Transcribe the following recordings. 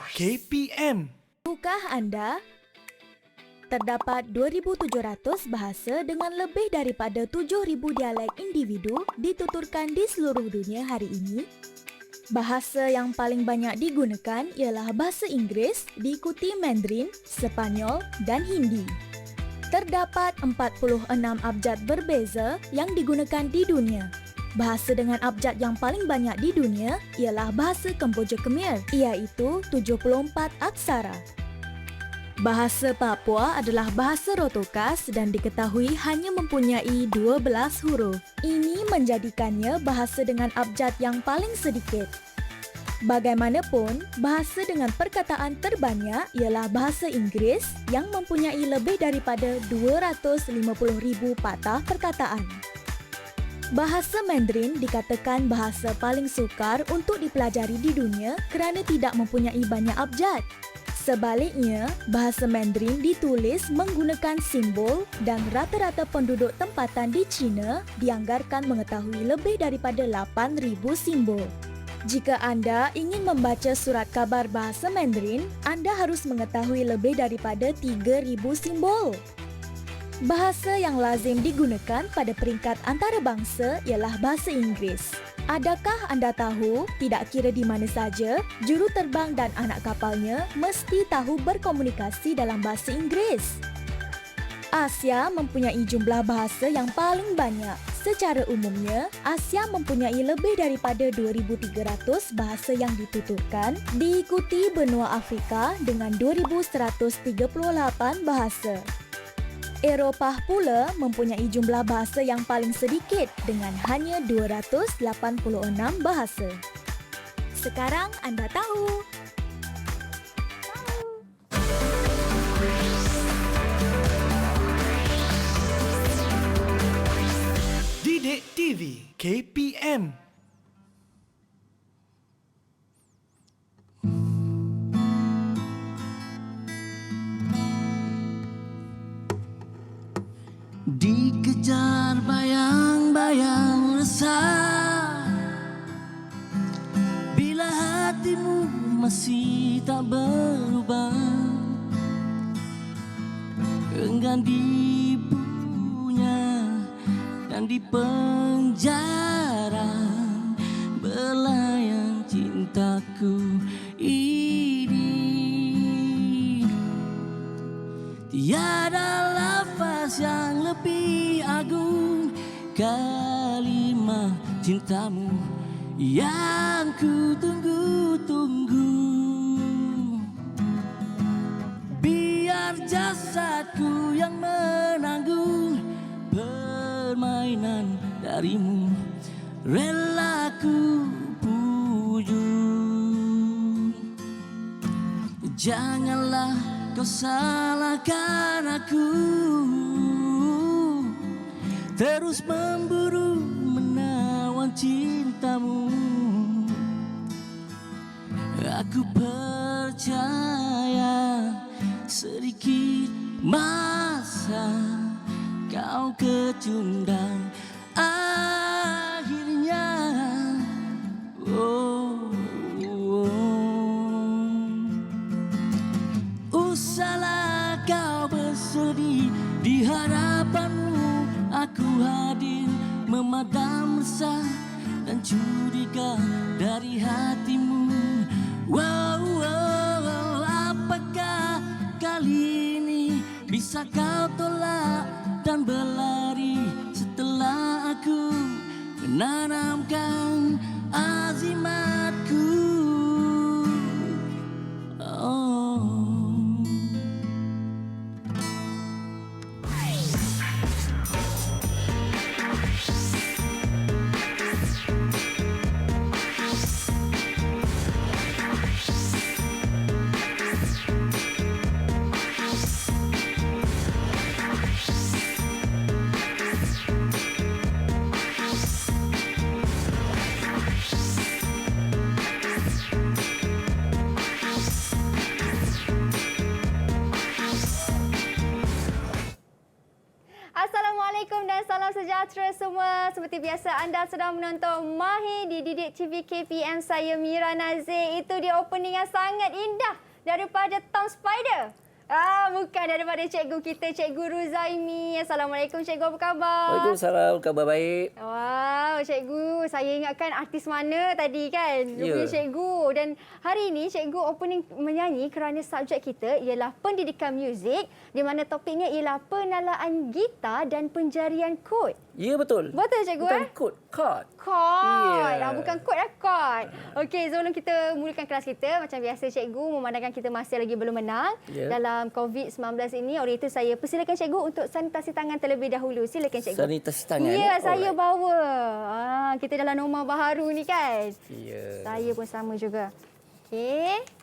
KPM. Tahukah Anda? Terdapat 2,700 bahasa dengan lebih daripada 7,000 dialek individu dituturkan di seluruh dunia hari ini. Bahasa yang paling banyak digunakan ialah bahasa Inggeris, diikuti Mandarin, Sepanyol dan Hindi. Terdapat 46 abjad berbeza yang digunakan di dunia. Bahasa dengan abjad yang paling banyak di dunia ialah bahasa Kemboja Khmer, iaitu 74 aksara. Bahasa Papua adalah bahasa Rotokas dan diketahui hanya mempunyai 12 huruf. Ini menjadikannya bahasa dengan abjad yang paling sedikit. Bagaimanapun, bahasa dengan perkataan terbanyak ialah bahasa Inggeris yang mempunyai lebih daripada 250,000 patah perkataan. Bahasa Mandarin dikatakan bahasa paling sukar untuk dipelajari di dunia kerana tidak mempunyai banyak abjad. Sebaliknya, bahasa Mandarin ditulis menggunakan simbol dan rata-rata penduduk tempatan di China dianggarkan mengetahui lebih daripada 8,000 simbol. Jika anda ingin membaca surat khabar bahasa Mandarin, anda harus mengetahui lebih daripada 3,000 simbol. Bahasa yang lazim digunakan pada peringkat antarabangsa ialah bahasa Inggeris. Adakah anda tahu, tidak kira di mana saja, juruterbang dan anak kapalnya mesti tahu berkomunikasi dalam bahasa Inggeris? Asia mempunyai jumlah bahasa yang paling banyak. Secara umumnya, Asia mempunyai lebih daripada 2,300 bahasa yang dituturkan, diikuti benua Afrika dengan 2,138 bahasa. Eropah pula mempunyai jumlah bahasa yang paling sedikit dengan hanya 286 bahasa. Sekarang anda tahu. Didik TV KPM. Dikejar bayang-bayang resah, bila hatimu masih tak berubah, enggan dipunya dan dipenjara, belayan cintaku ini. Tiada lafaz yang lebih agung, kalimat cintamu yang ku tunggu-tunggu. Biar jasadku yang menanggung permainan darimu, rela ku pujuk. Janganlah kau salahkan aku, terus memburu menawan cintamu. Aku percaya sedikit masa kau kecundang akhirnya. Usahlah kau bersedih, di hadapanmu aku hadir memadam resah dan curiga dari hatimu. Apakah kali ini bisa kau tolak dan berlari setelah aku menanamkan azimatku? salam sejahtera semua. Seperti biasa anda sedang menonton Mahir di Didik TV KPM. Saya Mira Nazir. Itu dia opening yang sangat indah daripada Tom Spider. Bukan, daripada cikgu kita, Cikgu Ruzaimi. Assalamualaikum cikgu, apa khabar? Waalaikumsalam, khabar baik. Wow, cikgu, saya ingatkan artis mana tadi kan? Rupanya cikgu. Dan hari ini cikgu opening menyanyi kerana subjek kita ialah pendidikan muzik, di mana topiknya ialah penalaran gitar dan penjarian kod. Ya, betul. Betul cikgu Bukan kod, chord. Kod. Ya. Bukan kod lah, kod. Okey, sebelum kita mulakan kelas kita, macam biasa cikgu memandangkan kita masih lagi belum menang dalam COVID-19 ini. Oleh itu saya persilakan cikgu untuk sanitasi tangan terlebih dahulu. Silakan cikgu. Sanitasi tangan? Ya, saya bawa. Kita dalam norma baharu ni kan. Ya. Saya pun sama juga. Okey.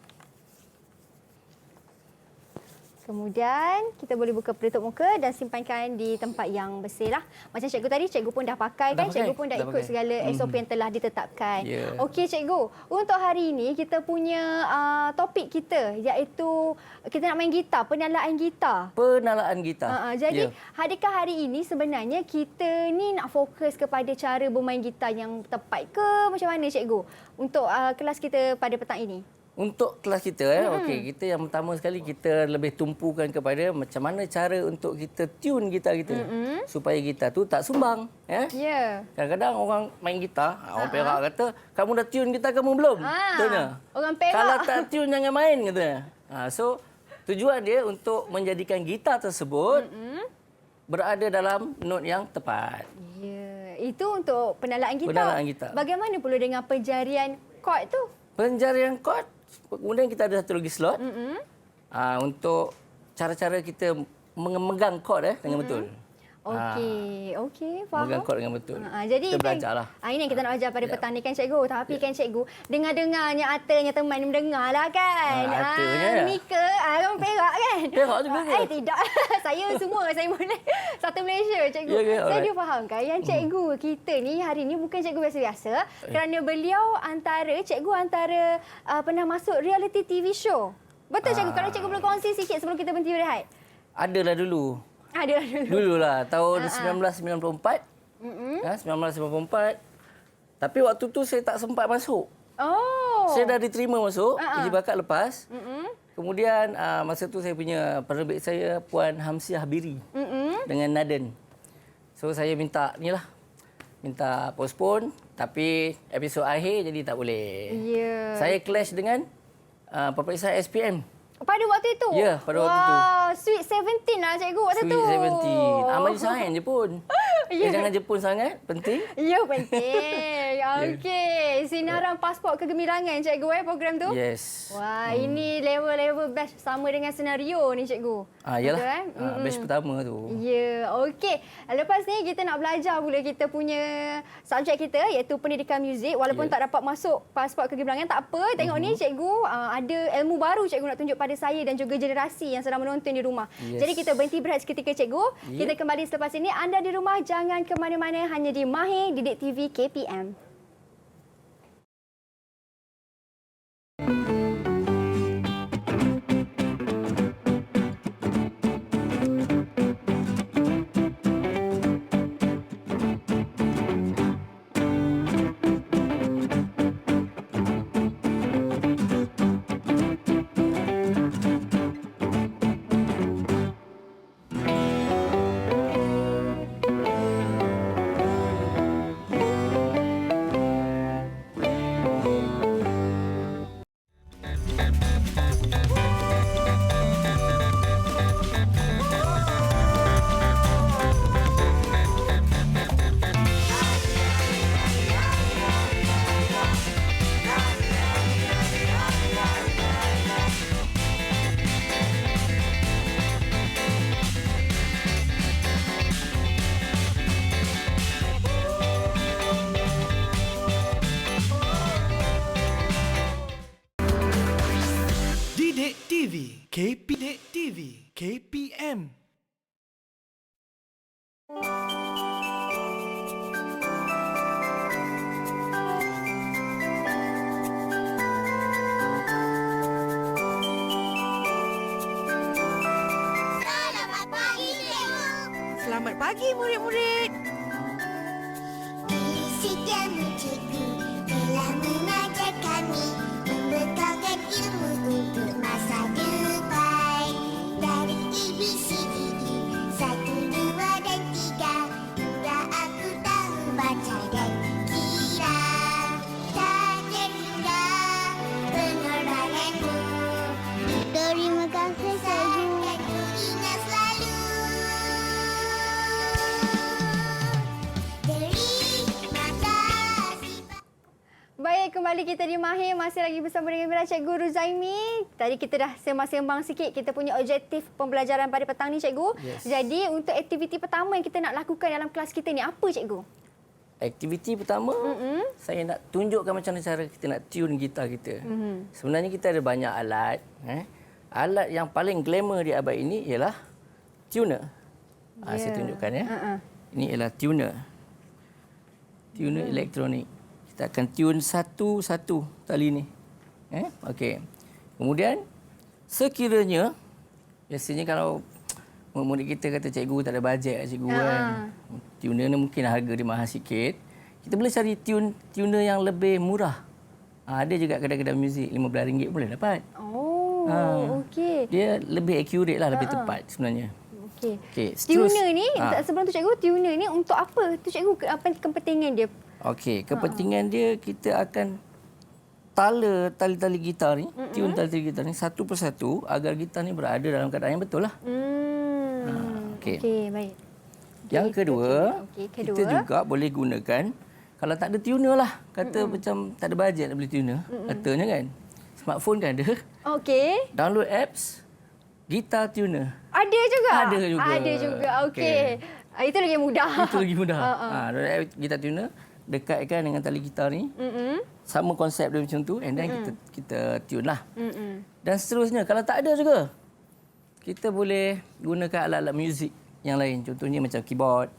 Kemudian kita boleh buka penutup muka dan simpankan di tempat yang bersih lah. Macam cikgu tadi, cikgu pun dah pakai kan? Cikgu pun dah ikut segala SOP yang telah ditetapkan. Okey cikgu, untuk hari ini kita punya topik kita iaitu kita nak main gitar, penalaan gitar. Penalaan gitar. Jadi adakah hari ini sebenarnya kita ni nak fokus kepada cara bermain gitar yang tepat ke macam mana cikgu? Untuk kelas kita pada petang ini. Untuk kelas kita, okey, kita yang pertama sekali kita lebih tumpukan kepada macam mana cara untuk kita tune gitar kita supaya gitar tu tak sumbang. Kadang-kadang orang main gitar, orang Perak kata, kamu dah tune gitar kamu belum? Tanya. Orang Perak. Kalau tak tune jangan main, kata. So, tujuan dia untuk menjadikan gitar tersebut berada dalam not yang tepat. Itu untuk penalaan gitar. Penalaan gitar. Bagaimana pula dengan penjarian chord tu? Penjarian chord, kemudian kita ada satu lagi slot untuk cara-cara kita memegang chord dengan betul. Okey, faham. Memegang chord dengan betul. Jadi kita belajarlah. Ini yang kita nak ajar pada petang ni kan cikgu. Tapi kan cikgu, dengar-dengarnya Atanya teman mendengar lah kan. Mika, orang Perak kan? Perak juga ke? Tidak. Saya semua, saya boleh. Satu Malaysia cikgu. Saya fahamkan yang cikgu kita ni hari ni bukan cikgu biasa-biasa. Kerana beliau cikgu antara pernah masuk reality TV show. Betul cikgu? Kalau cikgu boleh kongsi sikit sebelum kita berhenti berehat. Adalah dulu. Dululah tahun 1994. 1994. Tapi waktu tu saya tak sempat masuk. Saya dah diterima masuk, uji bakat lepas. Kemudian masa tu saya punya penerbit saya Puan Hamsiah Biri dengan Naden. So saya minta postpone, tapi episod akhir jadi tak boleh. Saya clash dengan peperiksaan SPM. Pada waktu itu? Ya, pada waktu itu. Sweet 17 lah cikgu waktu tu. Sweet 17. Amal sains je pun. Jangan Jepun sangat, penting. Ya, penting. Okey. Sinaran pasport kegemilangan cikgu program tu? Yes. Wah, ini level-level batch sama dengan senario ni cikgu. Yalah. Batch pertama tu. Ya, okey. Lepas ni kita nak belajar pula kita punya subjek kita iaitu pendidikan muzik. Walaupun tak dapat masuk pasport kegemilangan, tak apa. Tengok ni cikgu ada ilmu baru cikgu nak tunjuk pada saya dan juga generasi yang sedang menonton di rumah. Jadi kita berhenti berehat seketika cikgu. Kita kembali selepas ini. Anda di rumah jangan ke mana-mana, hanya di Mahir Didik TV KPM. Didik TV KPM. Selamat pagi murid-murid. cikgu telah mengajar kami, membekalkan ilmu untuk masa depan. Dari ABCDE 1, 2 dan 3, sudah aku tahu baca dan kira. Tak terhingga pengorbananmu. Terima kasih cikgu. Dan ku ingat selalu. Terima kasih. Baik, kembali kita di Mahir. Masih lagi bersama dengan Mira Cikgu Ruzaimi. Tadi kita dah sembang-sembang sikit kita punya objektif pembelajaran pada petang ni, Cikgu. Yes. Jadi, untuk aktiviti pertama yang kita nak lakukan dalam kelas kita ni, apa, Cikgu? Aktiviti pertama, saya nak tunjukkan macam mana cara kita nak tune gitar kita. Sebenarnya kita ada banyak alat. Alat yang paling glamour di abad ini ialah tuner. Saya tunjukkan ya. Ini ialah tuner. Tuner elektronik. Kita akan tune satu-satu tali ni. Okey. Kemudian, sekiranya, biasanya kalau murid kita kata cikgu tak ada bajet cikgu kan. Tuner ni mungkin harga dia mahal sikit. Kita boleh cari tuner yang lebih murah. Ada juga kedai-kedai muzik RM15 boleh dapat. Oh, okey. Dia lebih accurate lah, lebih tepat sebenarnya. Okey. Okey, Tuner ni, sebelum tu Cikgu, tuner ni untuk apa? Tu Cikgu, apa kepentingan dia? Okey, kepentingan dia kita akan tala tali-tali gitar ni, tune tali-tali gitar ni satu persatu agar gitar ni berada dalam keadaan yang betul lah. Okey. Okey, baik. Yang kedua, Okey, kita juga boleh gunakan kalau tak ada tuner lah. Kata macam tak ada bajet nak beli tuner. Katanya kan. Smartphone kan ada. Okey. Download apps gitar tuner. Ada juga? Ada juga. Ada juga. Okey. Itu lagi mudah. Itu lagi mudah. Download app gitar tuner, dekatkan dengan tali gitar ni. Sama konsep dia macam tu and then kita tune lah. Dan seterusnya kalau tak ada juga kita boleh gunakan alat-alat muzik yang lain. Contohnya macam keyboard.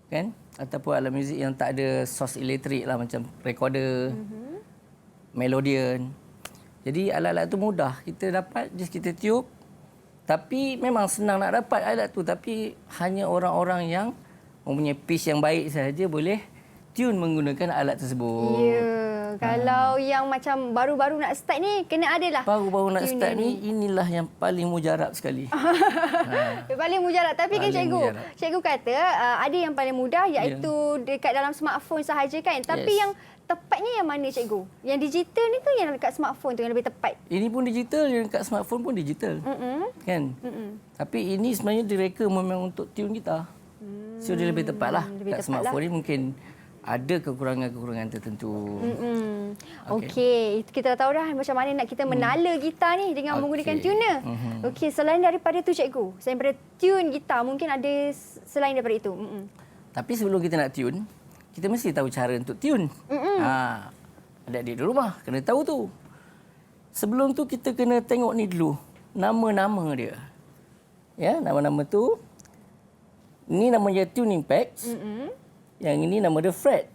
Kan? Ataupun alat muzik yang tak ada source elektrik lah macam recorder, melodian. Jadi alat-alat tu mudah. Kita dapat, just kita tiup. Tapi memang senang nak dapat alat tu. Tapi hanya orang-orang yang mempunyai pitch yang baik sahaja boleh tune menggunakan alat tersebut. Ya. Kalau yang macam baru-baru nak start ni, kena ada lah. Baru-baru nak start ni, inilah yang paling mujarab sekali. Paling mujarab. Tapi kan Paling cikgu, mujarab. cikgu kata ada yang paling mudah iaitu dekat dalam smartphone sahaja kan. Tapi yang tepatnya yang mana cikgu? Yang digital ni ke yang dekat smartphone tu yang lebih tepat? Ini pun digital, yang dekat smartphone pun digital. Kan? Tapi ini sebenarnya direka memang untuk tune gitar. So dia lebih tepat lah. Lebih Kat tepat smartphone lah. ni mungkin ada kekurangan-kekurangan tertentu. Okey, kita dah tahu dah macam mana nak kita menala gitar ni dengan menggunakan tuner. Okey, selain daripada tu cikgu, selain daripada tune gitar, mungkin ada selain daripada itu. Tapi sebelum kita nak tune, kita mesti tahu cara untuk tune. Adik-adik di rumah kena tahu tu. Sebelum tu kita kena tengok ni dulu, nama-nama dia. Ya, nama-nama tu. Ini nama dia tuning pegs. Yang ini nama dia fret.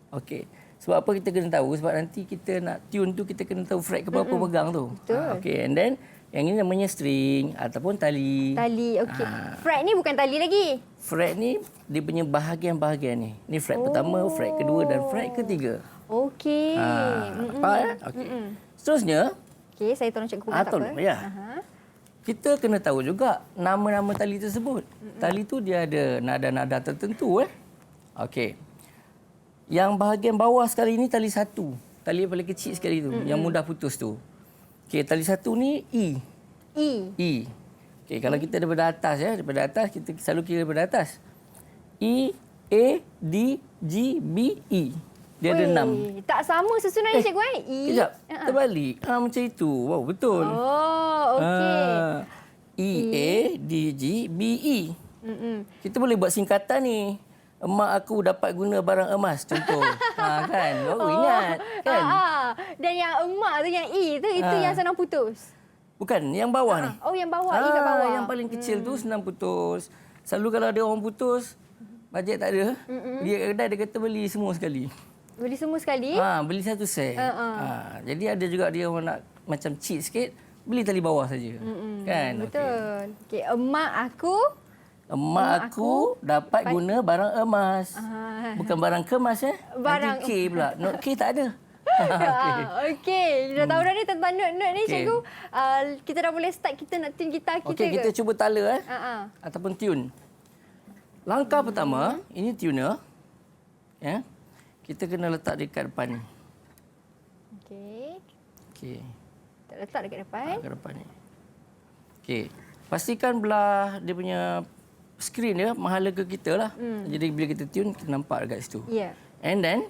Okey. Sebab apa kita kena tahu? Sebab nanti kita nak tune tu kita kena tahu fret ke berapa pegang tu. Okey, and then yang ini namanya string ataupun tali. Tali, okey. Fret ni bukan tali lagi. Fret ni dia punya bahagian-bahagian ni. Ni fret pertama, fret kedua dan fret ketiga. Okey. Apa? Okey. Seterusnya, Okey, saya tolong cikgu buka tak apa. ya. Kita kena tahu juga nama-nama tali tersebut. Tali tu dia ada nada-nada tertentu. Okey. Yang bahagian bawah sekali ni tali satu. Tali yang paling kecil sekali tu. Yang mudah putus tu. Okey, tali satu ni E. E. Okey, kalau kita daripada atas daripada atas kita selalu kira daripada atas. E, A, D, G, B, E. Dia ada 6. Tak sama susunannya cikgu E. Kejap, terbalik. Macam itu. Wow, betul. Oh, okey. E, A, D, G, B, E. Kita boleh buat singkatan ni. Emak aku dapat guna barang emas, contoh. Kan? Baru ingat. Kan? Dan yang emak tu, yang E tu, itu yang senang putus. Bukan, yang bawah ni. Oh, yang bawah. E kat bawah. Yang paling kecil tu senang putus. Selalu kalau ada orang putus, bajet tak ada, dia kedai dia kata beli semua sekali. Beli semua sekali? Beli satu set. Jadi ada juga dia orang nak macam cheat sikit, beli tali bawah saja. Kan? Betul. Okey, emak aku Emak aku dapat guna barang emas. Bukan barang kemas Barang- Nanti K pula. Note K tak ada. Okey. Dah tahu dah ni tentang note-note ni, Okey. cikgu. Kita dah boleh start kita nak tune gitar kita Okey, ke? kita cuba tala Ha. ataupun tune. Langkah pertama, ini tuner. Ya. Kita kena letak dekat depan ni. Okey. Okey. Kita letak dekat depan. Ke depan ni. Okey. Pastikan belah dia punya skrin dia menghala ke kita lah. Jadi bila kita tune, kita nampak dekat situ. Ya. And then,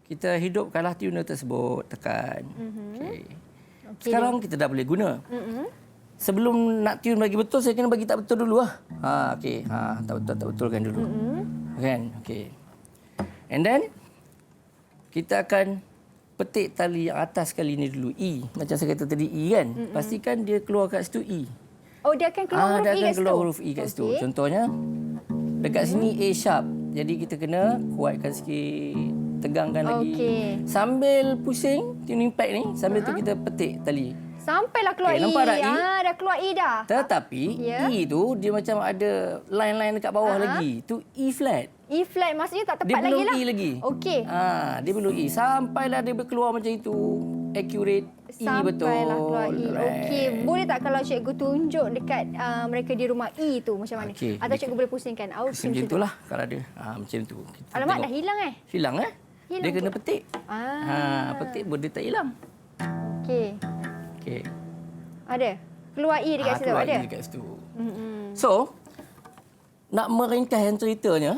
kita hidupkanlah tuner tersebut. Tekan. Okey. Sekarang kita dah boleh guna. Sebelum nak tune bagi betul, saya kena bagi tak betul dulu lah. Okey. Tak betul, tak betulkan dulu. Kan? Okey. And then, kita akan petik tali yang atas kali ni dulu. E. Macam saya kata tadi E kan. Pastikan dia keluar kat situ E. Oh, dia akan keluar huruf Dia E akan kat situ? keluar huruf E kat situ. Okey. Contohnya, dekat sini A sharp. Jadi kita kena kuatkan sikit. Tegangkan lagi. Okey. Sambil pusing tuning pad ni, sambil tu kita petik tali. Sampailah keluar Okey, E. nampak tak E? Dah keluar E dah. Tetapi Ya. E tu dia macam ada line-line dekat bawah lagi. Tu E flat. E flat maksudnya tak Dia tepat belum lagi lah. E lagi. Okey. Dia belum E. Sampailah dia keluar macam itu. Accurate. E betul. Sampailah keluar E. Alright. Okey. Boleh tak kalau cikgu tunjuk dekat mereka di rumah E tu macam mana? Okey. Atau cikgu boleh pusingkan? Macam itulah kalau ada. Macam tu. Kita Alamak, tengok. dah hilang Hilang Hilang dia kena pula. petik. Petik pun dia tak hilang. Okey. Okey. Ada? Keluar E dekat situ? Keluar Ada? E dekat situ. So, nak meringkas yang ceritanya,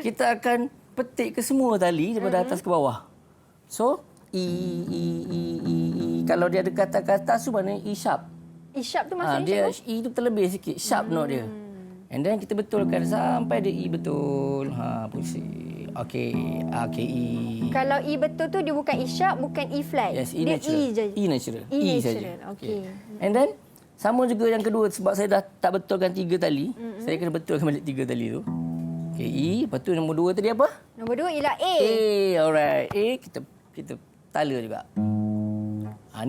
kita akan petik ke semua tali daripada atas ke bawah. So, E. Kalau dia ada kata-kata tu mana E sharp. E sharp tu maksudnya Dia cikgu? E tu terlebih sikit, sharp note dia. And then kita betulkan sampai dia E betul. Pusing. Okey, E. Kalau E betul tu dia bukan E sharp, bukan E flat. Yes, E dia natural. E je. E natural. E natural, saja. okey. And then, sama juga yang kedua sebab saya dah tak betulkan 3 tali. Saya kena betulkan balik 3 tali tu. Okey, E. Lepas tu nombor 2 tadi apa? Nombor 2 ialah A. Alright. A, kita tala juga.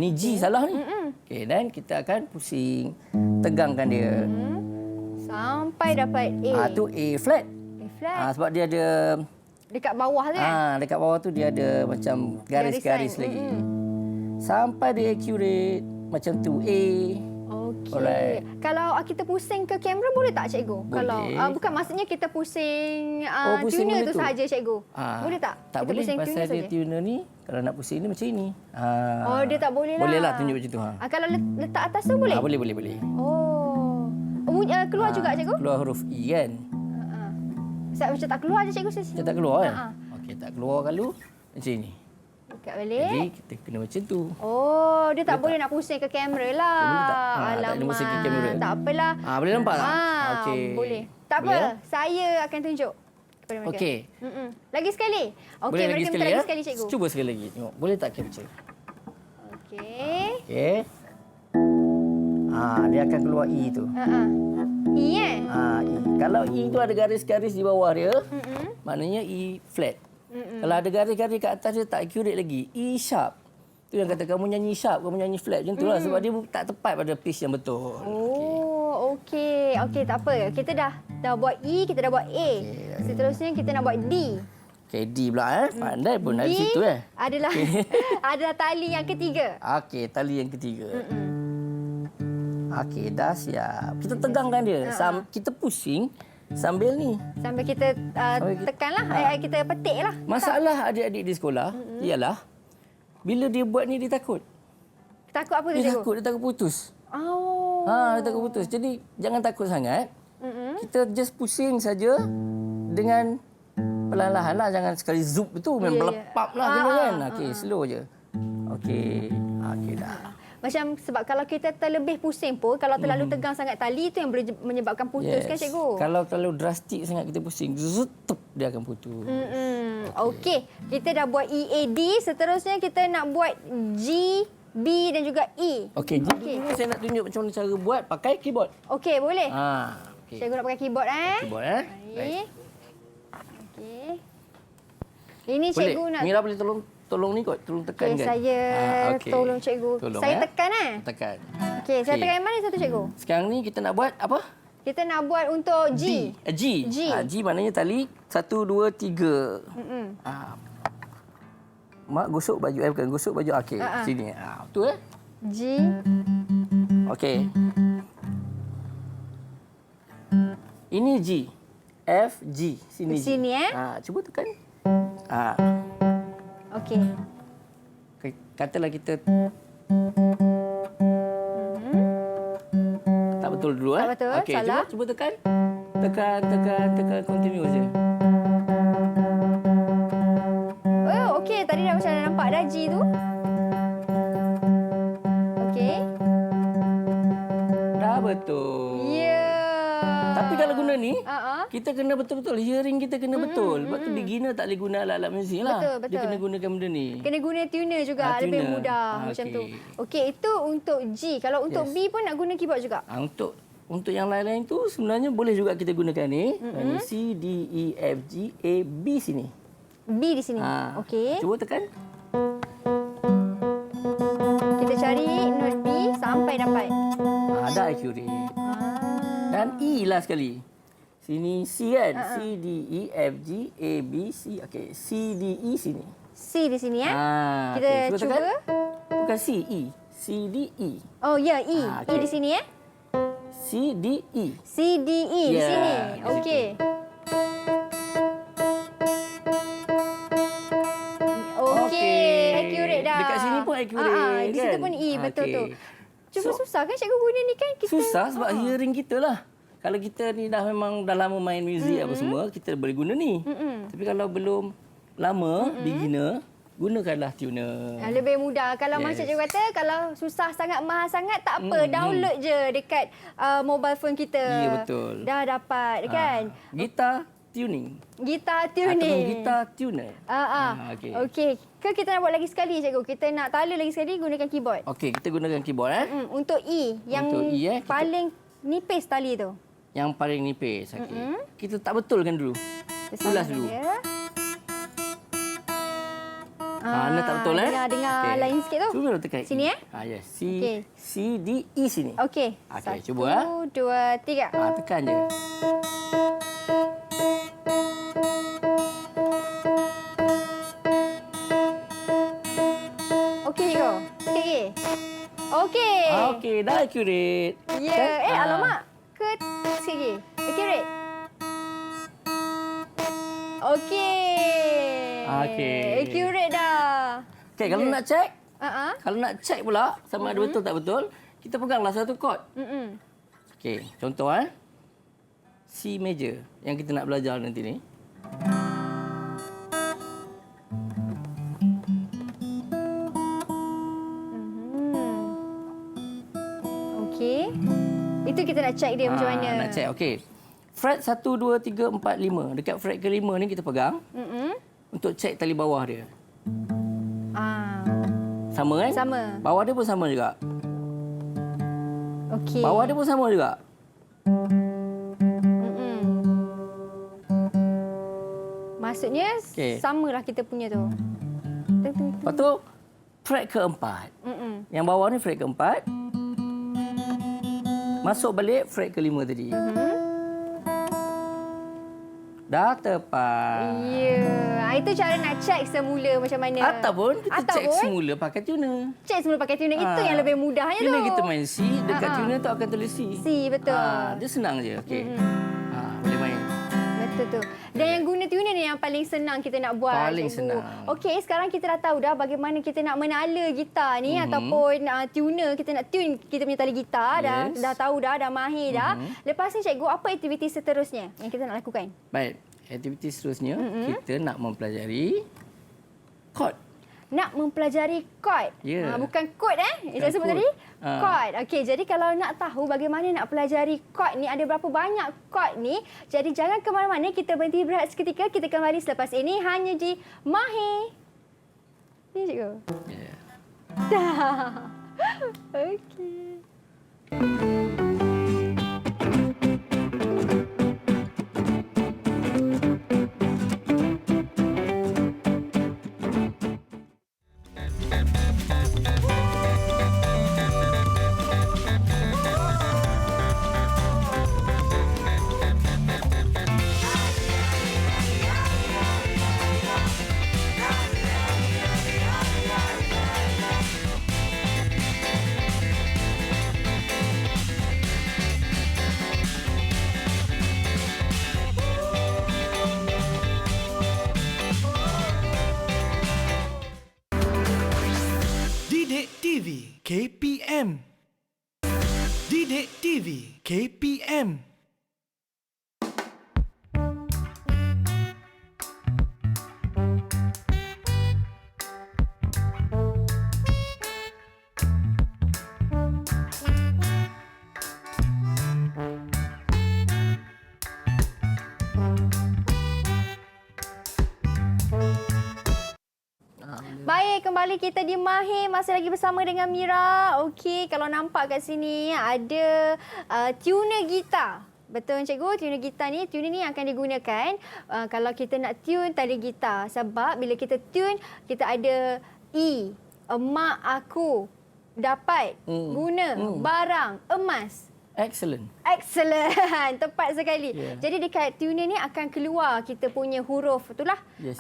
Ni G salah ni. Okey, dan kita akan pusing. Tegangkan dia. Sampai dapat A. Tu A flat. A flat. Sebab dia ada... Dekat bawah tu kan? dekat bawah tu dia ada macam garis-garis Garisan. lagi. Sampai dia accurate macam tu A. Okey. Alright. Kalau kita pusing ke kamera boleh tak cikgu? Boleh. Kalau bukan maksudnya kita pusing, Pusing tuner benda tu tu. saja cikgu. Boleh tak? Tak kita boleh pusing pasal tuner dia saja. tuner ni kalau nak pusing ni macam ini. Oh, dia tak boleh lah. Boleh lah tunjuk macam tu. Kalau letak atas tu boleh? Boleh. Oh. Keluar juga cikgu? Keluar huruf E kan. Macam tak keluar je cikgu. Dia tak keluar kan? Okey, tak keluar kalau macam ni. Dekat balik. Jadi kita kena macam tu. Oh, dia tak boleh nak pusing ke kamera lah. Dia boleh tak? Tak boleh pusing ke kamera. Tak apalah. Boleh nampak tak? Okey. Boleh. Tak Boleh, apa. Saya akan tunjuk kepada mereka. Okey. Lagi sekali. Okey, Boleh mereka minta lagi sekali cikgu. Cuba sekali lagi. Tengok. Boleh tak capture? Okey. Okey. Dia akan keluar E tu. E kan? E. Kalau E tu ada garis-garis di bawah dia, maknanya E flat. Kalau ada garis-garis kat atas dia tak accurate lagi. E sharp. Tu yang kata kamu nyanyi sharp, kamu nyanyi flat. Macam itulah sebab dia tak tepat pada pitch yang betul. Oh, okey. Okey, tak apa. Kita dah buat E, kita dah buat A. Seterusnya kita nak buat D. Okey, D pula Pandai pun dari situ adalah adalah tali yang ketiga. Okey, tali yang ketiga. Okey, dah siap. Kita tegangkan dia. Kita pusing sambil ni. Sambil kita tekanlah, kita petiklah. Masalah adik-adik di sekolah ialah bila dia buat ni dia takut. Takut apa tu Dia cikgu? takut, dia takut putus. Oh. Dia takut putus. Jadi jangan takut sangat. Kita just pusing saja dengan perlahan-lahan lah. Jangan sekali zoom itu. Memang melepap lah dulu kan. Okey, slow je. Okey. Okey dah. Macam sebab kalau kita terlebih pusing pun, kalau terlalu tegang sangat tali, itu yang boleh menyebabkan putus kan cikgu? Kalau terlalu drastik sangat kita pusing, zutup dia akan putus. Okey, kita dah buat E, A, D. Seterusnya kita nak buat G, B dan juga E. Okey, jadi dulu saya nak tunjuk macam mana cara buat pakai keyboard. Okey, boleh. Okey. Cikgu nak pakai keyboard Keyboard Baik. Okey. Ini cikgu nak... Mira boleh tolong ni kot, tolong tekan Okey, kan. saya okey. tolong cikgu. Tolong, Saya tekan Tekan. Okey, saya Okey. tekan yang mana satu cikgu? Sekarang ni kita nak buat apa? Kita nak buat untuk G. G. G. G maknanya tali 1, 2, 3. Mak gosok baju bukan gosok baju. Okey, sini. Betul G. Okey. Ini G. F, G. Sini G. Sini cuba tekan. Okey. Katalah kita tak betul dulu. Tak betul, Okey, salah. cuba tekan. Tekan continue je. Oh, okey. Tadi dah macam dah nampak dah G tu. Okey. Dah betul. Ya. Tapi kalau guna ni, Ah. kita kena betul-betul. Hearing kita kena betul. Sebab tu beginner tak boleh guna alat-alat muzik lah. Betul. Dia kena gunakan benda ni. Kena guna tuner juga, lebih tuner. mudah macam tu. Okey, itu untuk G. Kalau untuk B pun nak guna keyboard juga. Untuk yang lain-lain tu sebenarnya boleh juga kita gunakan ni. Ini C, D, E, F, G, A, B sini. B di sini. Okey. Cuba tekan. Kita cari note B sampai dapat. Dah accurate. Dan E lah sekali. Sini C kan. C, D, E, F, G, A, B, C. Okey, C, D, E sini. C di sini Kita okey. cuba. Tekan. Bukan C, E. C, D, E. Oh ya, E. okey. E di sini C, D, E. C, D, E di Ya, sini. di situ. Okey. Okey, accurate dah. Dekat sini pun accurate Di situ kan? pun E, betul Okey. tu. Cuma susah kan cikgu guna ni kan kita. Susah sebab hearing kita lah. Kalau kita ni dah memang dah lama main muzik apa semua, kita boleh guna ni. Tapi kalau belum lama, beginner, gunakanlah tuner. Lebih mudah. Kalau macam cikgu kata, kalau susah sangat, mahal sangat, tak apa. Download je dekat mobile phone kita. Ya, betul. Dah dapat kan. Gitar tuning. Gitar Ataupun tuning. gitar tuner. Okey. Okey. Ke kita nak buat lagi sekali cikgu? Kita nak tala lagi sekali gunakan keyboard. Okey, kita gunakan keyboard Untuk E yang Untuk E, paling nipis tali tu. Yang paling nipis. Okey. Kita tak betulkan dulu. Ulas dulu. Anda tak betul Dengar Okey. lain sikit tu. Cuba tekan. Sini Yes. C, Okey. C, D, E sini. Okey. Okey, 1, cuba 2, 3. Tekan je. Okey cikgu. Sikit lagi. Okey. Okey, dah accurate. Ya. Kan? Alamak. Sikit lagi. Accurate. Okey. Okey. Accurate dah. Okey, kalau nak check, Uh-huh. kalau nak check pula sama ada betul tak betul, kita peganglah satu chord. Okey, contoh C major yang kita nak belajar nanti ni. Okey. Itu kita nak check dia macam mana. Nak check, okey. Fret 1, 2, 3, 4, 5. Dekat fret ke-5 ni kita pegang untuk check tali bawah dia. Sama kan? Sama. Bawah dia pun sama juga. Okey. Bawah dia pun sama juga. Maksudnya Okey. samalah kita punya tu. Lepas tu fret ke-4. Yang bawah ni fret ke-4. Masuk balik fret ke-5 tadi. Dah tepat. Ya. Itu cara nak check semula macam mana. Ataupun kita check semula pakai tuner. Check semula pakai tuner. Itu yang lebih mudahnya tu. Bila kita main C, dekat tuner tu akan tulis C. C, betul. Dia senang je. Okey. Boleh main. Betul tu. Dan yang guna tuner ni yang paling senang kita nak buat. Paling cikgu. senang. Okey, sekarang kita dah tahu dah bagaimana kita nak menala gitar ni ataupun tuner, kita nak tune kita punya tali gitar. Yes. Dah tahu dah mahir dah. Lepas ni cikgu, apa aktiviti seterusnya yang kita nak lakukan? Baik. Aktiviti seterusnya, kita nak mempelajari chord. Nak mempelajari chord. Ya. Bukan kod Saya sebut kod. tadi. Chord. Okey, jadi kalau nak tahu bagaimana nak pelajari chord ni, ada berapa banyak chord ni. Jadi jangan ke mana-mana, kita berhenti berehat seketika. Kita kembali selepas ini hanya di Mahir. Ni cikgu. Yeah. Dah. Okey. TV KPM. Didik TV KPM. Baik, kembali kita di Mahir. Masih lagi bersama dengan Mira. Okey, kalau nampak kat sini ada tuner gitar. Betul cikgu, tuner gitar ni, tuner ni akan digunakan kalau kita nak tune tali gitar. Sebab bila kita tune, kita ada E, emak aku dapat guna barang emas. Excellent. Excellent. Tepat sekali. Yeah. Jadi dekat tuner ni akan keluar kita punya huruf. Itulah Yes.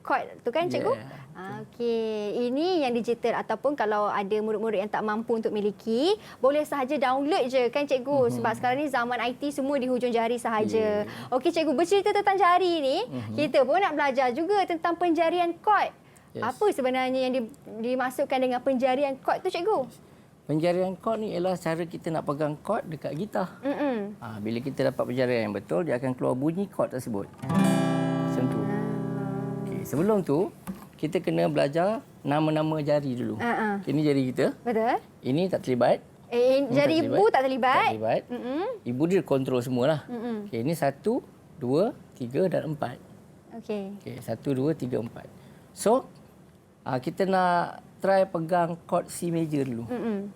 chord tu kan cikgu? Yeah. Okey. Ini yang digital ataupun kalau ada murid-murid yang tak mampu untuk miliki, boleh sahaja download je kan cikgu? Sebab sekarang ni zaman IT semua di hujung jari sahaja. Yeah. Okey cikgu, bercerita tentang jari ni, kita pun nak belajar juga tentang penjarian chord. Yes. Apa sebenarnya yang dimasukkan dengan penjarian chord tu cikgu? Penjarian chord ni ialah cara kita nak pegang chord dekat gitar. Bila kita dapat penjarian yang betul, dia akan keluar bunyi chord tersebut. Macam tu. Okay, sebelum tu, kita kena belajar nama-nama jari dulu. Ini jari kita. Betul. Ini tak terlibat. Jari ibu tak terlibat. Tak terlibat. Ibu dia kontrol semualah. Okay, ini 1, 2, 3 dan 4. Okey. Okay, 1, 2, 3, 4. So, kita nak try pegang chord C major dulu.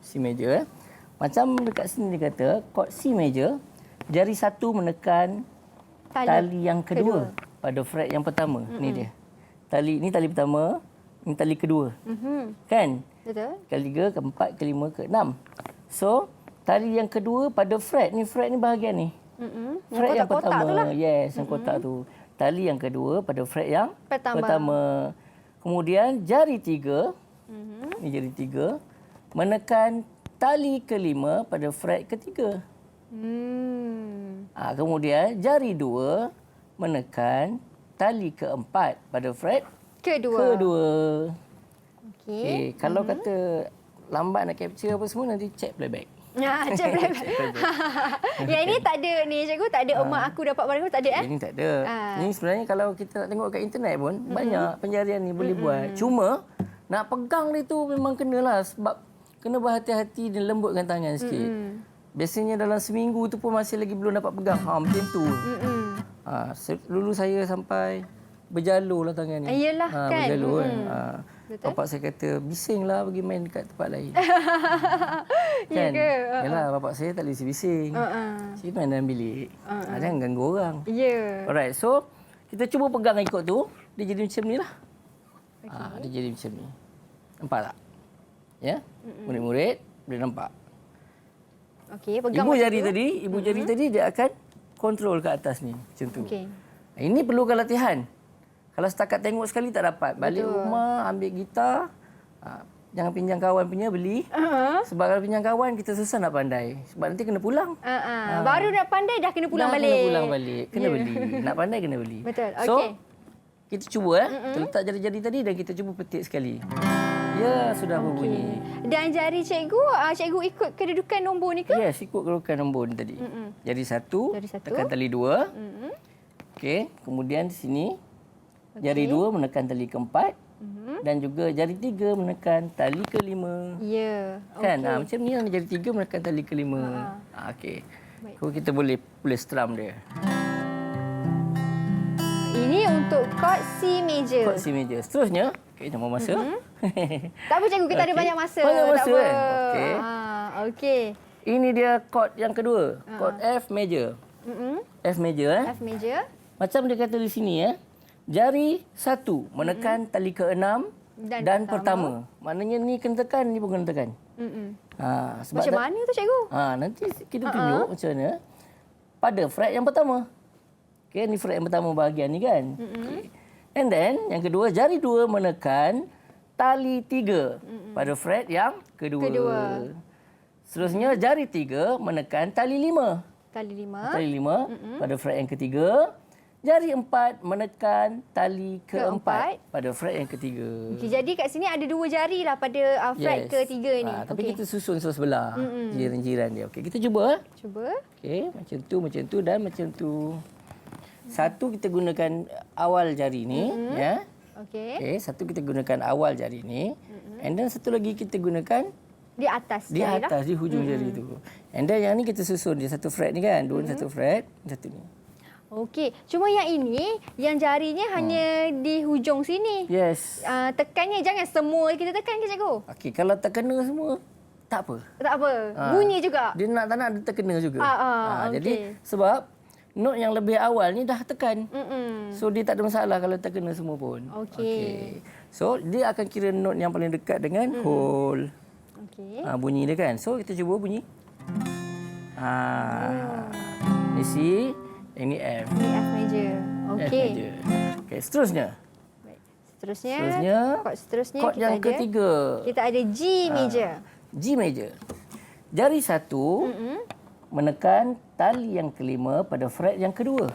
C major. Macam dekat sini dia kata, chord C major, jari satu menekan tali yang kedua pada fret yang pertama. Ni dia. Ni tali pertama, ni tali kedua. Kan? Betul. Ke-3, ke-4, ke-5, ke-6. So, tali yang kedua pada fret ni bahagian ni. Fret yang kotak-kotak pertama. tu lah. Yes, yang kotak tu. Tali yang kedua pada fret yang Pertama. pertama. Kemudian jari 3, ni jari 3, menekan tali ke-5 pada fret ke-3. Kemudian jari 2 menekan tali ke-4 pada fret Kedua. Okey. Okey. Kalau kata lambat nak capture apa semua, nanti check playback. Cek playback. Yang ini tak ada ni cikgu, tak ada emak aku dapat barang tak ada Ini tak ada. Ini sebenarnya kalau kita nak tengok kat internet pun, banyak penjarian ni boleh buat. Cuma, nak pegang dia tu memang kenalah sebab kena berhati-hati dan lembutkan tangan sikit. Biasanya dalam seminggu tu pun masih lagi belum dapat pegang. Macam tu. Dulu saya sampai berjalur lah tangan ni. Iyalah kan. Berjalur kan. Betul. Bapak saya kata, bisinglah pergi main dekat tempat lain. Ya ke? Yalah, bapak saya tak boleh bising. Saya main dalam bilik. Jangan ganggu orang. Ya. Alright, so kita cuba pegang ikut tu. Dia jadi macam ni lah. Dia jadi macam ni. Nampak tak? Ya? Murid-murid boleh nampak. Okey, pegang Ibu macam jari tu. tadi, dia akan kontrol ke atas ni. Macam tu. Okey. Ini perlukan latihan. Kalau setakat tengok sekali tak dapat. Balik rumah, ambil gitar. Jangan pinjam kawan punya, beli. Sebab kalau pinjam kawan, kita susah nak pandai. Sebab nanti kena pulang. Baru nak pandai dah kena pulang balik. Kena pulang balik. Kena beli. Nak pandai, kena beli. Betul. So, Okey. kita cuba. Kita letak jari-jari tadi dan kita cuba petik sekali. Ya, sudah berbunyi. Dan jari cikgu, cikgu ikut kedudukan nombor ni ke? Yes, ikut kedudukan nombor ni tadi. Jari satu, Jari satu. tekan tali 2. Okey, kemudian di sini jari 2 menekan tali ke-4 dan juga jari 3 menekan tali ke-5. Ya. Kan? Macam ni lah jari 3 menekan tali ke-5. Okey. So, kita boleh strum dia. Ini untuk chord C major. Chord C major. Seterusnya, okey, jangan buang masa. Tak apa cikgu, kita ada Okey. banyak masa. Banyak masa tak apa. kan? Okey. Okey. Ini dia chord yang kedua, chord F major. F major F major. Macam dia kata di sini jari 1 menekan tali ke-6 dan pertama. Maknanya ni kena tekan, ni pun kena tekan. Sebab Macam mana tu cikgu? nanti kita tunjuk macam mana pada fret yang pertama. Okey, ni fret yang pertama bahagian ni kan. Okay. And then yang kedua, jari 2 menekan tali 3 pada fret yang kedua. Seterusnya jari 3 menekan tali 5. Tali 5. Tali 5 pada fret yang ketiga. Jari 4 menekan tali Keempat. keempat pada fret yang ketiga. Okey, jadi kat sini ada 2 jari lah pada fret ketiga ni. Tapi kita susun sebelah jiran-jiran dia. Okey, kita cuba. Cuba. Okey, macam tu dan macam tu. Satu kita gunakan awal jari ni, ya. Okey. Okey, satu kita gunakan awal jari ni. And then satu lagi kita gunakan Di atas di jari atas, di hujung jari tu. And then yang ni kita susun dia satu fret ni kan. Dua satu fret, satu ni. Okey, cuma yang ini, yang jarinya hanya di hujung sini. Yes. Tekannya jangan semua kita tekan ke cikgu? Okey, kalau terkena semua, tak apa. Tak apa, bunyi juga. Dia nak tak nak dia terkena juga. okey. Jadi sebab not yang lebih awal ni dah tekan. So dia tak ada masalah kalau terkena semua pun. Okey. So dia akan kira not yang paling dekat dengan whole. Okey. Bunyi dia kan. So kita cuba bunyi. Ni C, ini F. Ni F major. Okey. F major. Okey, seterusnya. Seterusnya, chord seterusnya Chord kita yang ada, ketiga. kita ada G major. G major. Jari satu menekan tali yang kelima pada fret yang kedua.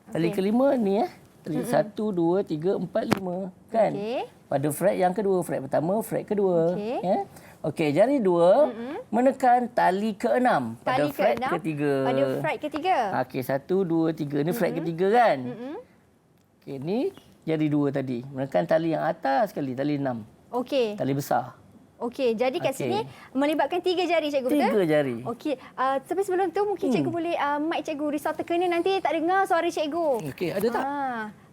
Tali kelima ni tali 1, 2, 3, 4, 5 kan? Okey. Pada fret yang kedua, fret pertama, fret kedua. Okey. Ya. Okey, jari dua menekan tali keenam pada Tali fret keenam ketiga. pada fret ketiga. Okey, 1, 2, 3 ni fret ketiga kan? Okey, ni jari dua tadi. Menekan tali yang atas sekali, tali 6. Okey. Tali besar. Okey, jadi kat Okey. sini melibatkan 3 jari cikgu, betul? 3 jari. Okey, tapi sebelum tu mungkin cikgu boleh mic cikgu risau terkena nanti tak dengar suara cikgu. Okey, ada tak?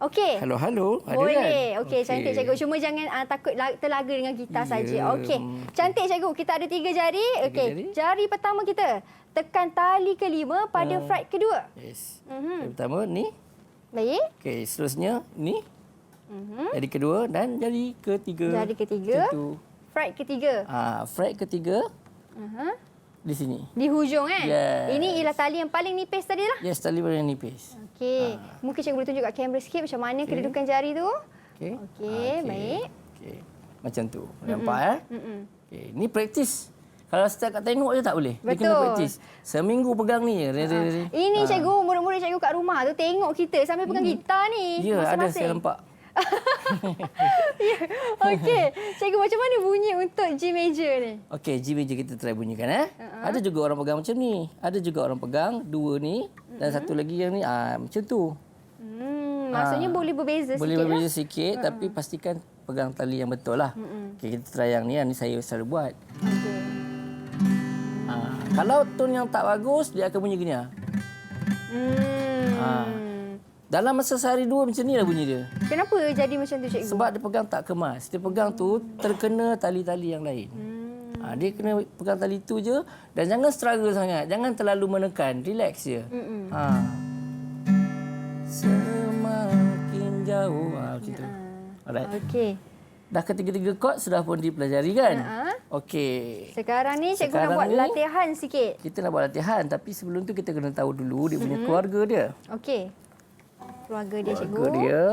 Okey. Halo, ada Boleh. kan? Okey, cantik cikgu. Cuma jangan takut terlaga dengan gitar saja. Okey. Cantik cikgu. Kita ada 3 jari. Okey. jari. Jari pertama kita tekan tali kelima pada fret kedua. Yes. Yang pertama ni. Baik. Okey, seterusnya ni. Jari kedua dan jari ketiga. Jari ketiga. Macam tu. Fret ketiga. Fret ketiga. Di sini. Di hujung kan? Yes. Ini ialah tali yang paling nipis tadi lah. Yes, tali paling nipis. Okey. Mungkin cikgu boleh tunjuk kat kamera sikit macam mana kedudukan jari tu. Okey. Okey, baik. Okey. Macam tu. Nampak Okey, ni praktis. Kalau setiap kat tengok je tak boleh. Dia kena Betul. praktis. Seminggu pegang ni je. Ini cikgu, murid-murid cikgu kat rumah tu tengok kita sambil pegang gitar ni. Ya, ada masing-masing. saya nampak. Okey. Cikgu, macam mana bunyi untuk G major ni? Okey, G major kita try bunyikan. Ada juga orang pegang macam ni. Ada juga orang pegang dua ni dan satu lagi yang ni macam tu. Maksudnya boleh berbeza Boleh sikit berbeza lah. sikit tapi pastikan pegang tali yang betul lah. Okey, kita try yang ni. Yang ni saya selalu buat. Okey. Kalau tone yang tak bagus, dia akan bunyi gini. Dalam masa sehari dua macam ni lah bunyi dia. Kenapa jadi macam tu cikgu? Sebab dia pegang tak kemas. Dia pegang tu terkena tali-tali yang lain. Dia kena pegang tali tu je dan jangan struggle sangat. Jangan terlalu menekan. Relax je. Semakin jauh. Macam tu. Alright. Okey. Dah ketiga-tiga chord sudah pun dipelajari kan? Okey. Sekarang ni cikgu Sekarang nak buat ni, latihan sikit. Kita nak buat latihan tapi sebelum tu kita kena tahu dulu dia punya keluarga dia. Okey. Keluarga dia cikgu. Keluarga dia.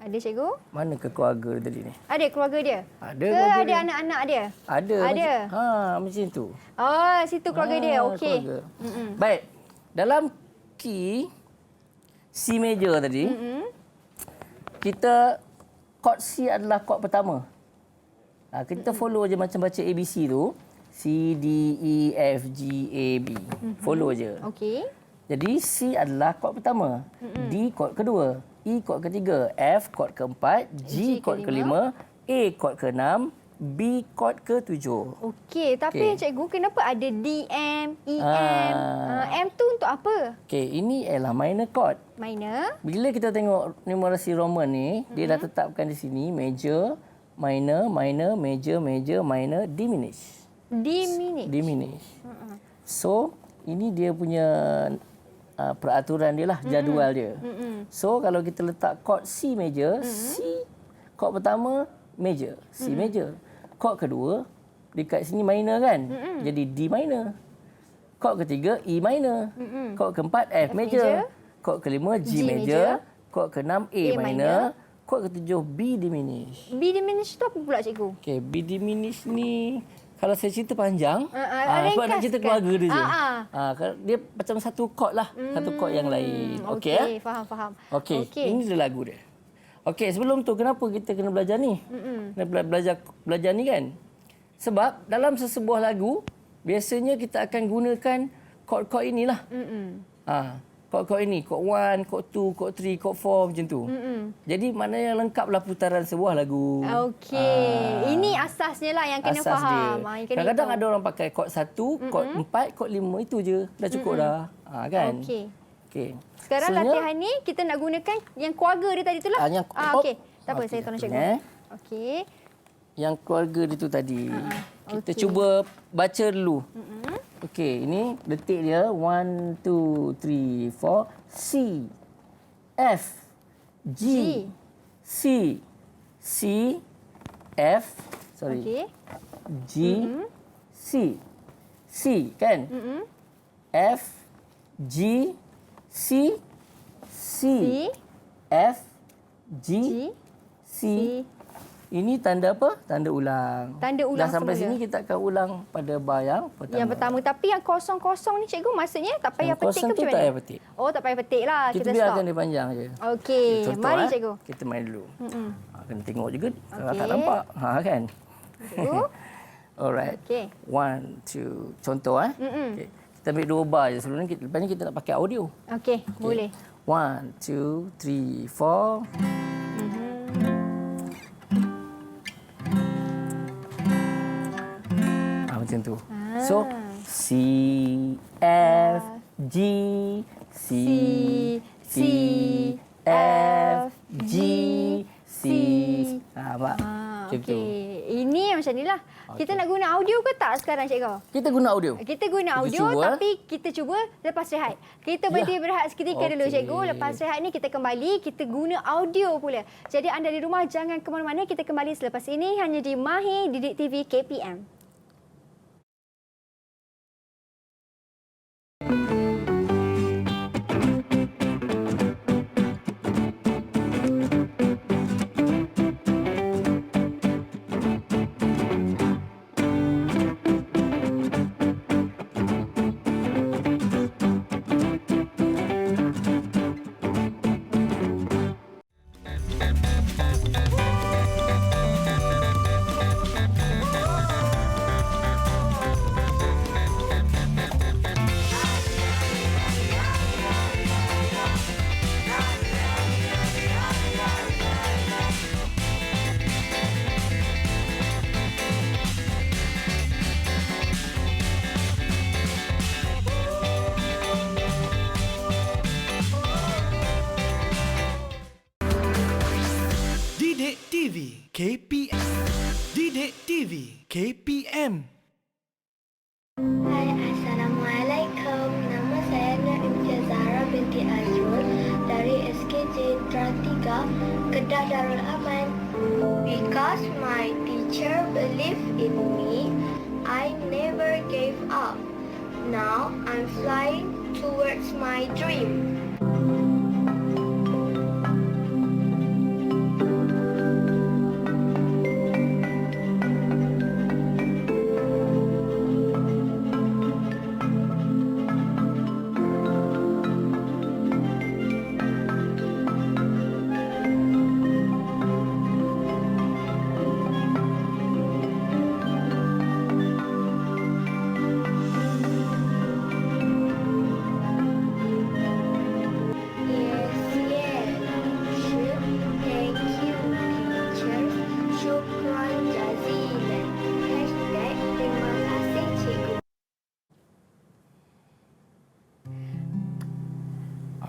Ada cikgu? Mana ke keluarga dia tadi ni? Ada keluarga dia? Ada Ke keluarga ada dia. anak-anak dia? Ada. Ada. Macam tu. Oh, situ keluarga dia. Okey. Keluarga. Baik. Dalam key C major tadi, kita chord C adalah chord pertama. Kita follow je macam baca ABC tu. C, D, E, F, G, A, B. Follow je. Okey. Jadi C adalah chord pertama. D chord kedua. E chord ketiga. F chord keempat. G chord kelima. A chord keenam. B chord ketujuh. Okey, tapi Okey. cikgu kenapa ada D, M, E, M? M tu untuk apa? Okey, ini ialah minor chord. Minor. Bila kita tengok numerasi Roman ni, dia dah tetapkan di sini major, minor, minor, major, major, minor, diminish. Diminish. Diminish. So, ini dia punya peraturan dia lah, jadual dia. So, kalau kita letak chord C major, C chord pertama major, C major. Chord kedua dekat sini minor kan? Jadi D minor. Chord ketiga E minor. Chord keempat F major. Chord kelima G major. Chord keenam A minor. Chord ketujuh B diminish. B diminish tu apa pula cikgu? Okey, B diminish ni kalau saya cerita panjang, sebab nak cerita keluarga dia je. Dia macam satu chord lah, satu chord yang lain. Okey, faham. Okey, ini dia lagu dia. Okey, sebelum tu kenapa kita kena belajar ni? Kena belajar ni kan? Sebab dalam sesebuah lagu, biasanya kita akan gunakan chord-chord inilah. Chord-chord ini, chord 1, chord 2, chord 3, chord 4 macam tu. Jadi maknanya lengkaplah putaran sebuah lagu. Okey. Ini asasnya lah yang kena Asas faham. dia. Kadang-kadang ada orang pakai chord 1, chord 4, chord 5 itu je. Dah cukup dah. Kan? Okey. Sekarang latihan ni kita nak gunakan yang keluarga dia tadi tu lah. Okey. Tak apa, saya tolong cikgu. Okey. Yang keluarga dia tu tadi. Kita cuba baca dulu. Okey, ini detik dia 1 2 3 4 C F G C C F G C C kan? F G C C F G C. Ini tanda apa? Tanda ulang. Dah sampai sini kita akan ulang pada bar yang pertama. Yang pertama. Tapi yang kosong-kosong ni cikgu maksudnya tak payah petik ke macam mana? Tak payah petik. Oh, tak payah petik lah. Kita biarkan dia panjang je. Okey. Mari cikgu. Kita main dulu. Kena tengok juga. Kalau tak nampak. Kan? Alright. Okey. 1, 2. Contoh. Okay. Kita ambil 2 bar je. Sebelum ni, lepas ni kita nak pakai audio. Okey. Boleh. 1, 2, 3, 4. Macam tu. So, C, F, G, C, C, F, G, C. Nampak? Macam tu. Ini macam ni lah. Kita nak guna audio ke tak sekarang cikgu? Kita guna audio. Kita guna audio tapi kita cuba lepas rehat. Kita berhenti berehat seketika dulu cikgu. Lepas rehat ni kita kembali, kita guna audio pula. Jadi anda di rumah jangan ke mana-mana. Kita kembali selepas ini hanya di Mahir Didik TV KPM. Didik TV KPM. Didik TV KPM. Hai, Assalamualaikum. Nama saya Naimah Zahra binti Azrul dari SKJ Tra 3, Kedah Darul Aman. Because my teacher believed in me, I never gave up. Now I'm flying towards my dream.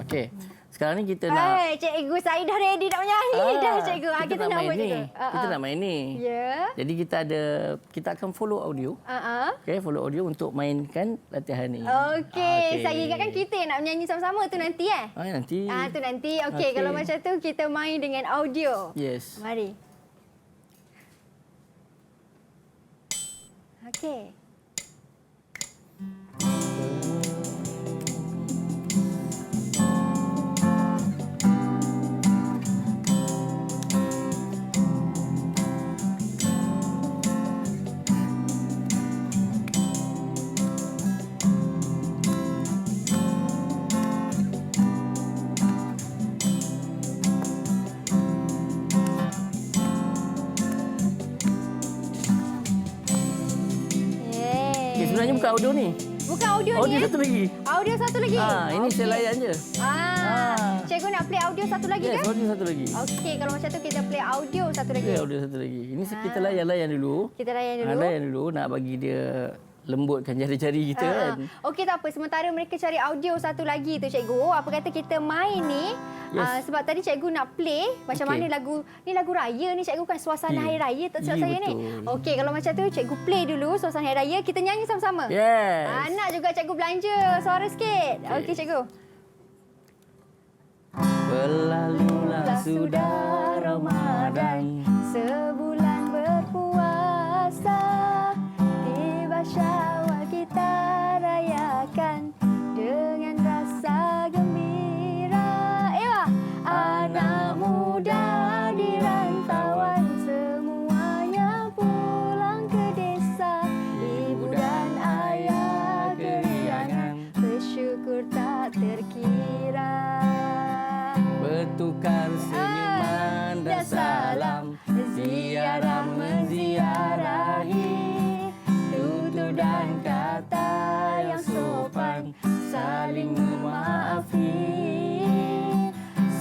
Okey. Sekarang ni kita nak... Cikgu, saya dah ready nak menyanyi dah cikgu. Kita nak buat ni. cikgu. Kita nak main ni. Ya. Jadi kita akan follow audio. Okey, follow audio untuk mainkan latihan ni. Okey. Saya ingatkan kita yang nak menyanyi sama-sama tu nanti Nanti. Tu nanti. Okey, kalau macam tu kita main dengan audio. Yes. Mari. Okey. bukan audio ni. Bukan audio ni. Audio satu lagi. Audio satu lagi. Ini saya layan je. Cikgu nak play audio satu lagi Yes, kan? audio satu lagi. Okey, kalau macam tu kita play audio satu lagi. Ya, audio satu lagi. Ini kita layan dulu. Kita layan dulu. Layan dulu nak bagi dia lembutkan jari-jari kita kan. Okey, tak apa. Sementara mereka cari audio satu lagi tu cikgu, apa kata kita main ni? Yes. Sebab tadi cikgu nak play macam mana lagu ni, lagu raya ni cikgu kan, suasana hari raya tak silap saya ni. betul. Okey, kalau macam tu cikgu play dulu suasana hari raya, kita nyanyi sama-sama. Yes. Nak juga cikgu belanja suara sikit. Okey cikgu. Berlalulah sudah Ramadan. Sebulan berpuasa, tiba Syawal kita rayakan dengan rasa gembira. Anak muda di rantauan semuanya pulang ke desa. Ibu dan ayah keriangan bersyukur tak terkira. Bertukar senyuman dan salam, ziarah menziarahi, tutur dan kata yang sopan, saling memaafi.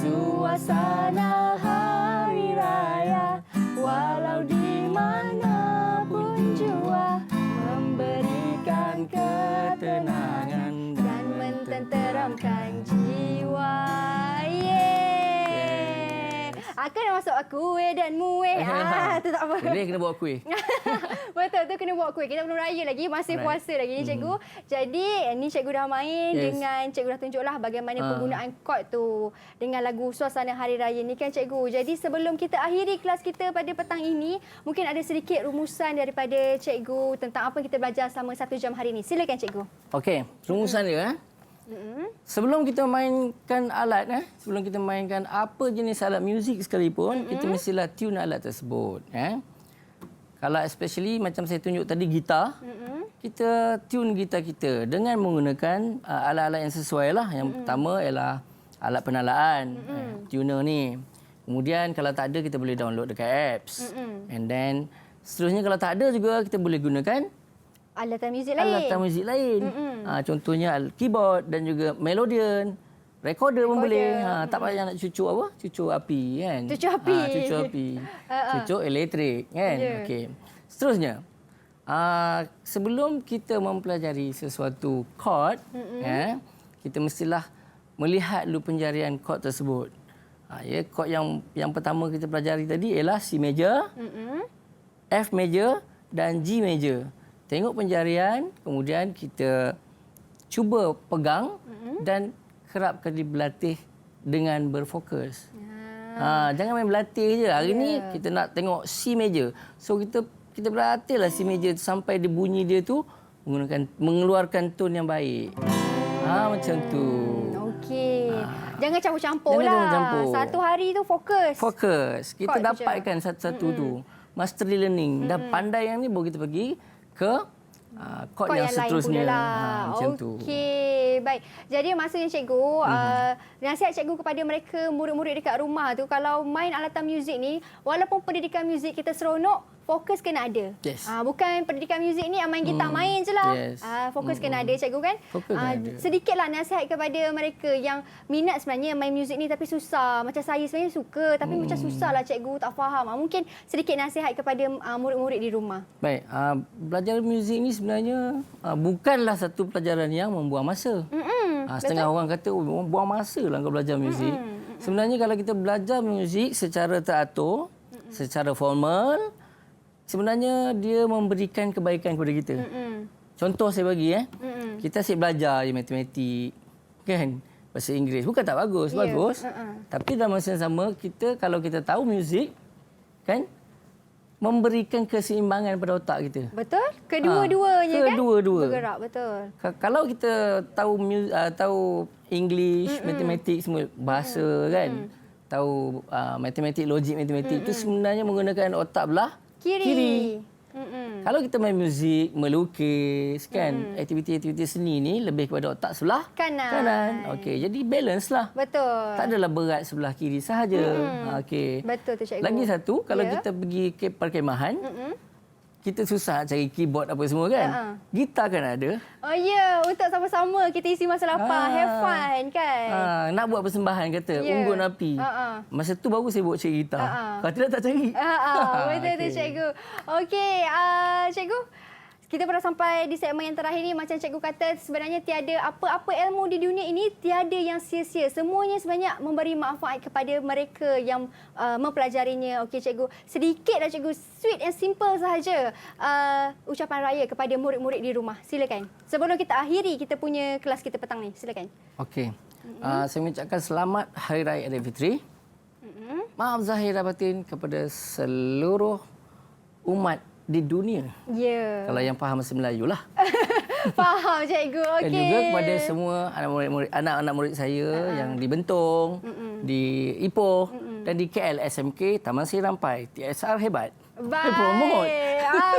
Suasana hari raya, walau di mana pun jua, memberikan ketenangan Dan mententeramkan jiwa. Akan masuk kuih dan muih. Tu tak apa. Boleh kena bawa kuih. Betul, tu kena buat kuih. Kita belum raya lagi, masih puasa lagi ni cikgu. Jadi ni cikgu dah main dengan cikgu dah tunjuklah bagaimana penggunaan chord tu dengan lagu suasana hari raya ni kan cikgu. Jadi sebelum kita akhiri kelas kita pada petang ini, mungkin ada sedikit rumusan daripada cikgu tentang apa yang kita belajar selama 1 jam hari ini. Silakan cikgu. Okey, rumusan dia. Sebelum kita mainkan alat, sebelum kita mainkan apa jenis alat muzik sekalipun, kita mestilah tune alat tersebut. Kalau especially macam saya tunjuk tadi gitar, kita tune gitar kita dengan menggunakan alat-alat yang sesuai lah. Yang pertama ialah alat penalaan, tuner ni. Kemudian kalau tak ada, kita boleh download dekat apps. And then seterusnya kalau tak ada juga, kita boleh gunakan Alatan muzik lain. alatan muzik lain. Contohnya keyboard dan juga melodian. Recorder pun boleh. Tak payah nak cucuk apa? Cucuk api kan. Cucuk api. Cucuk api. Cucuk elektrik kan. Okey. Seterusnya. Sebelum kita mempelajari sesuatu chord, kita mestilah melihat dulu penjarian chord tersebut. Chord yang pertama kita pelajari tadi ialah C major, F major dan G major. Tengok penjarian, kemudian kita cuba pegang dan kerap kali berlatih dengan berfokus. Jangan main berlatih je. Hari ni kita nak tengok C major. So kita berlatihlah C major sampai dia bunyi dia tu mengeluarkan tone yang baik. Macam tu. Okey. Jangan campur-campur Jangan lah. campur-campur. Satu hari tu fokus. Fokus. Kita Chord tu dapatkan satu-satu tu. Mastery learning. Dah pandai yang ni baru kita pergi ke chord yang lain seterusnya. pula lah. Macam tu. Okey, baik. Jadi maksudnya cikgu, nasihat cikgu kepada mereka murid-murid dekat rumah tu, kalau main alatan muzik ni, walaupun pendidikan muzik kita seronok, fokus kena ada. Yes. Bukan pendidikan muzik ni main gitar main je lah. Yes. Fokus kena ada cikgu kan. Fokus kena ada. Sedikitlah nasihat kepada mereka yang minat sebenarnya main muzik ni tapi susah. Macam saya sebenarnya suka tapi macam susahlah cikgu, tak faham. Mungkin sedikit nasihat kepada murid-murid di rumah. Baik, belajar muzik ni sebenarnya bukanlah satu pelajaran yang membuang masa. Setengah orang kata, buang masa lah kau belajar muzik. Sebenarnya kalau kita belajar muzik secara teratur, secara formal, sebenarnya dia memberikan kebaikan kepada kita. Contoh saya bagi, kita asyik belajar je matematik, kan? Bahasa Inggeris. Bukan tak bagus, bagus. Tapi dalam masa yang sama, kalau kita tahu muzik, kan? Memberikan keseimbangan pada otak kita. Betul? Kedua-duanya kan? Kedua-dua. Bergerak, betul. Kalau kita tahu English, matematik semua, bahasa kan? Tahu matematik, logik matematik, itu sebenarnya menggunakan otak belah kiri. Kalau kita main muzik, melukis, kan, aktiviti-aktiviti seni ni lebih kepada otak sebelah kanan. Okey, jadi balance lah. Betul. Tak adalah berat sebelah kiri sahaja. Okey. Betul tu cikgu. Lagi satu, kalau kita pergi ke perkemahan, kita susah cari keyboard apa semua kan. Gitar kan ada. Oh ya, untuk sama-sama kita isi masa lapang, have fun kan. Nak buat persembahan kata, unggun api. Masa tu baru saya bawa cari gitar. Kalau tidak tak cari. Betul tu cikgu. Okey, cikgu. Kita pernah sampai di segmen yang terakhir ni. Macam cikgu kata, sebenarnya tiada apa-apa ilmu di dunia ini tiada yang sia-sia. Semuanya sebenarnya memberi manfaat kepada mereka yang mempelajarinya. Okey cikgu, sedikitlah cikgu, sweet and simple sahaja ucapan raya kepada murid-murid di rumah. Silakan. Sebelum kita akhiri kita punya kelas kita petang ni. Silakan. Okey. Saya mengucapkan selamat Hari Raya Aidilfitri. Maaf zahir dan batin kepada seluruh umat di dunia. Ya. Kalau yang faham bahasa Melayu lah. Faham cikgu. Okey. Dan juga kepada semua anak-anak murid saya yang di Bentong, di Ipoh dan di KL SMK, Taman Seri Rampai. TSR hebat. Baik. Promote.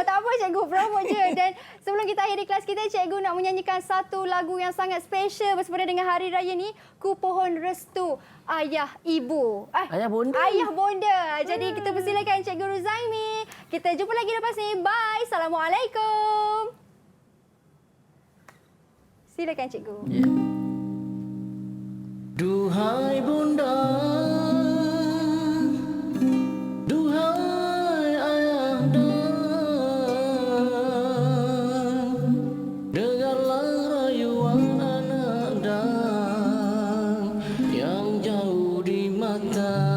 Tak apa cikgu, promote je. Dan sebelum kita akhiri kelas kita, cikgu nak menyanyikan satu lagu yang sangat special bersempena dengan Hari Raya ni. Ku pohon restu ayah ibu. Ayah bonda. Ayah bonda. Jadi kita persilakan Cikgu Ruzaimi. Kita jumpa lagi lepas ni. Bye. Assalamualaikum. Silakan cikgu. Yeah. Duhai bunda, duhai ayahanda, dengarlah rayuan ananda yang jauh di mata.